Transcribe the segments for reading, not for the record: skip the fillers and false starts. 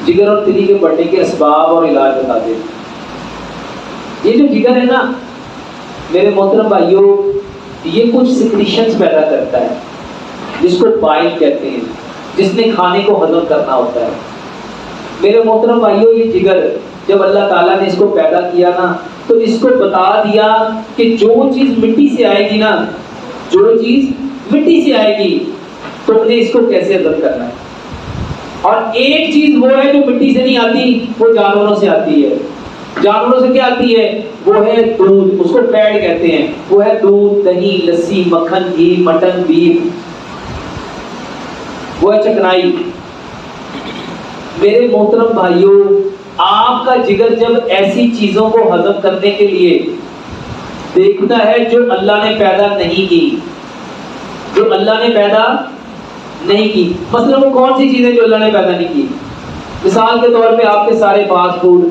जिगर और तिली के बढ़ने के असबाब और इलाज बताते हैं। ये जो जिगर है ना मेरे मोहतरम भाइयों, ये कुछ सिक्रीशंस पैदा करता है जिसको बाइल कहते हैं, जिसने खाने को हजम करना होता है। मेरे मोहतरम भाइयों, ये जिगर जब अल्लाह ताला ने इसको पैदा किया ना, तो इसको बता दिया कि जो चीज मिट्टी से आएगी ना, जो चीज मिट्टी से आएगी तुमने इसको कैसे हजम करना है। और एक चीज वो है जो मिट्टी से नहीं आती, वो जानवरों से आती है। जानवरों से क्या आती है? वो है दूध, उसको फैट कहते हैं। वो है दूध, दही, लस्सी, मक्खन, घी, मटन, बीफ, वो है चकनाई। मेरे मोहतरम भाइयों, आपका जिगर जब ऐसी चीजों को हजम करने के लिए देखता है जो अल्लाह ने पैदा नहीं की, जो अल्लाह ने पैदा नहीं की, मतलब वो कौन सी चीजें जो अल्लाह ने पैदा नहीं की। मिसाल के तौर पे आपके सारे फास्ट फूड,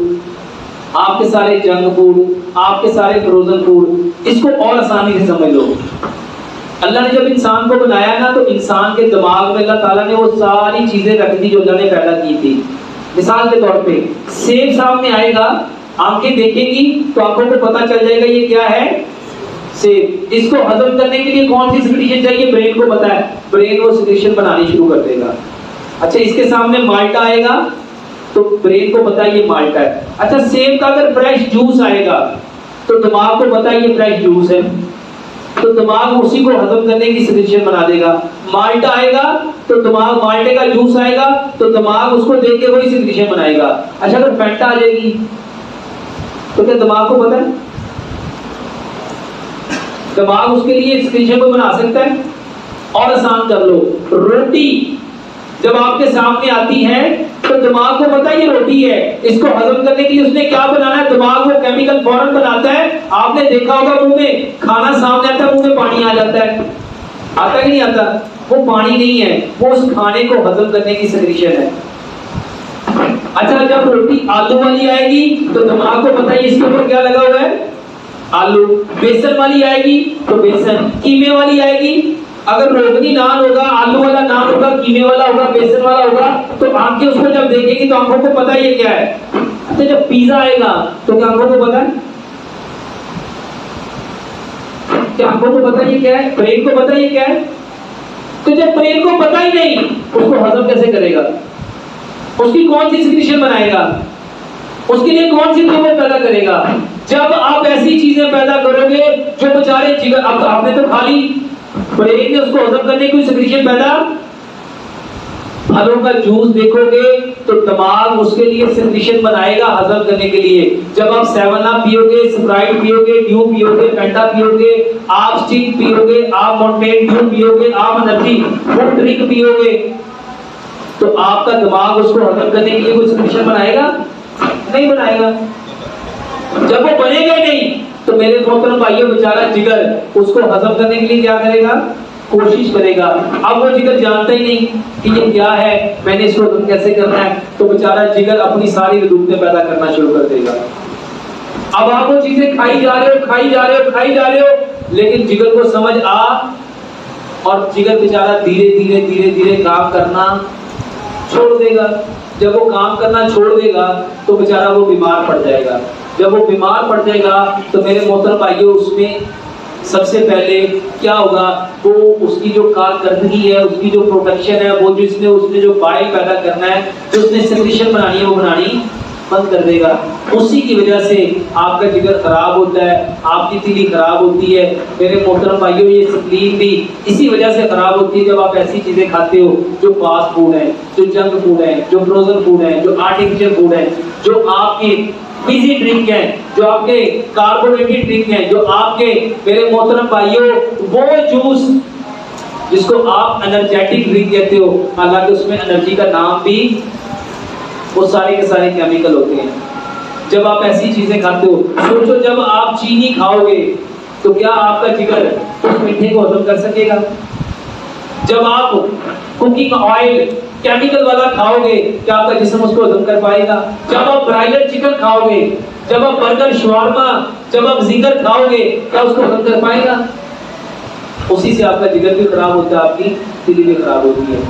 आपके सारे जंक फूड, आपके सारे फ्रोजन फूड, इसको और आसानी से समझ लो। अल्लाह ने जब इंसान को बनाया ना, तो इंसान के दिमाग में अल्लाह ताला ने वो सारी चीजें रख दी जो अल्लाह ने पैदा की थी। मिसाल के तौर पे सेब सामने आएगा, आंखें देखेंगी तो आंखों को पता चल जाएगा ये क्या है, सेब। इसको हजम करने के लिए कौन सी सिक्रीशन चाहिए? ब्रेन को पता है, ब्रेन वो सिक्रीशन बनानी शुरू कर देगा। अच्छा, इसके सामने माल्टा आएगा तो ब्रेन को पता है ये माल्टा है। अच्छा, सेब का अगर फ्रेश जूस आएगा तो दिमाग को पता है ये फ्रेश जूस है, तो दिमाग उसी को हजम करने की सिक्रीशन बना देगा। माल्टा आएगा तो दिमाग, माल्टे का जूस आएगा तो दिमाग उसको देख के वही सिक्रीशन बनाएगा। अच्छा, अगर फैंटा आ जाएगी तो क्या दिमाग को पता है? दिमाग उसके लिए सिक्रीशन को बना सकता है? और आसान कर लो, रोटी जब आपके सामने आती है तो दिमाग को पता है ये रोटी है, इसको हजम करने के लिए उसने क्या बनाना है? दिमाग वो केमिकल फौरन बनाता है। आपने देखा होगा मुंह में खाना सामने आता है, मुंह में पानी आ जाता है, आता कि नहीं आता? वो पानी नहीं है, वो उस खाने को हजम करने की सिक्रीशन है। अच्छा, जब रोटी आलू वाली आएगी तो दिमाग को पता है इसके ऊपर क्या लगा हुआ है, आलू। बेसन वाली आएगी तो बेसन, कीमे वाली आएगी, अगर रोगनी नान होगा, आलू वाला नान होगा, कीमे वाला होगा, बेसन वाला होगा, तो आंखें उसको जब देखेगी तो आंखों को पता है ये क्या है। अच्छा, जब पिज्जा आएगा तो क्या आंखों को पता है? क्या आंखों को पता है ये क्या है? ब्रेन को पता है ये क्या है? तो जब ब्रेन को पता ही नहीं, उसको हजम कैसे करेगा? उसकी कौन सी सिक्रीशन बनाएगा? उसके लिए कौन सी चीजें पैदा करेगा? जब आप ऐसी चीजें पैदा करोगे जो बेचारे जिगर, अब आपने तो खा ली, ब्रेन ने उसको हजम करने की सिक्रीशन पैदा। फलों का जूस देखोगे तो दिमाग उसके लिए सिक्रीशन बनाएगा हजम करने के लिए। जब आप 7 अप पियोगे, स्प्राइट पियोगे, ड्यू पियोगे, फैंटा पियोगे, आप स्टिंग पियोगे, आप माउंटेन ड्यू पियोगे, आप एनर्जी फूड ड्रिंक पियोगे, तो आपका दिमाग उसको हजम करने के लिए कोई सिक्रीशन बनाएगा? नहीं बनाएगा। जब वो बनेगा नहीं तो मेरे मोहतरम भाइयों, बेचारा जिगर उसको हजम करने के लिए क्या करेगा? कोशिश करेगा। अब वो जिगर जानता ही नहीं कि ये क्या है, मैंने इसको हजम कैसे करना है, तो बेचारा जिगर अपनी सारी विद्युतें पैदा करना शुरू कर देगा। अब आप वो चीजें खाई जा रहे हो, खाई जा रहे हो, खाई जा रहे हो, लेकिन जिगर को समझ आ, और जिगर बेचारा धीरे धीरे धीरे धीरे काम करना छोड़ देगा। जब वो काम करना छोड़ देगा तो बेचारा वो बीमार पड़ जाएगा। जब वो बीमार पड़ जाएगा तो मेरे मोहतरम भाइयों, उसमें सबसे पहले क्या होगा? वो उसकी जो कारकर्दगी है, उसकी जो प्रोडक्शन है, वो जो उसने जो बाइल पैदा करना है, जो उसने सिक्रीशन बनानी है, वो बनानी बंद कर देगा। उसी की वजह से आपका जिगर खराब होता है, आपकी तिली खराब होती है। मेरे मोहतरम भाइयों, ये स्प्लीन भी इसी वजह से खराब होती है जब आप ऐसी चीजें खाते हो जो फास्ट फूड है, जो जंक फूड है, जो फ्रोजन फूड है, जो आर्टिफिशियल फूड है, जो आपके फिजी ड्रिंक है, जो आपके कार्बोनेटेड ड्रिंक है, जो आपके मेरे मोहतरम भाइयों वो जूस जिसको आप एनर्जेटिक ड्रिंक कहते हो, हालांकि उसमें एनर्जी का नाम भी, वो सारे के सारे केमिकल होते हैं। जब आप ऐसी चीजें खाते हो, सोचो जब आप चीनी खाओगे तो क्या आपका जिगर उस मीठे को हजम कर सकेगा? जब आप कुकिंग ऑयल केमिकल वाला खाओगे क्या आपका जिस्म उसको हजम कर पाएगा? जब आप ब्रायलर चिकन खाओगे, जब आप बर्गर, शवारमा, जब आप जिगर खाओगे क्या उसको हजम कर पाएगा? उसी से आपका जिगर भी खराब होता है, आपकी दिल भी खराब होती है।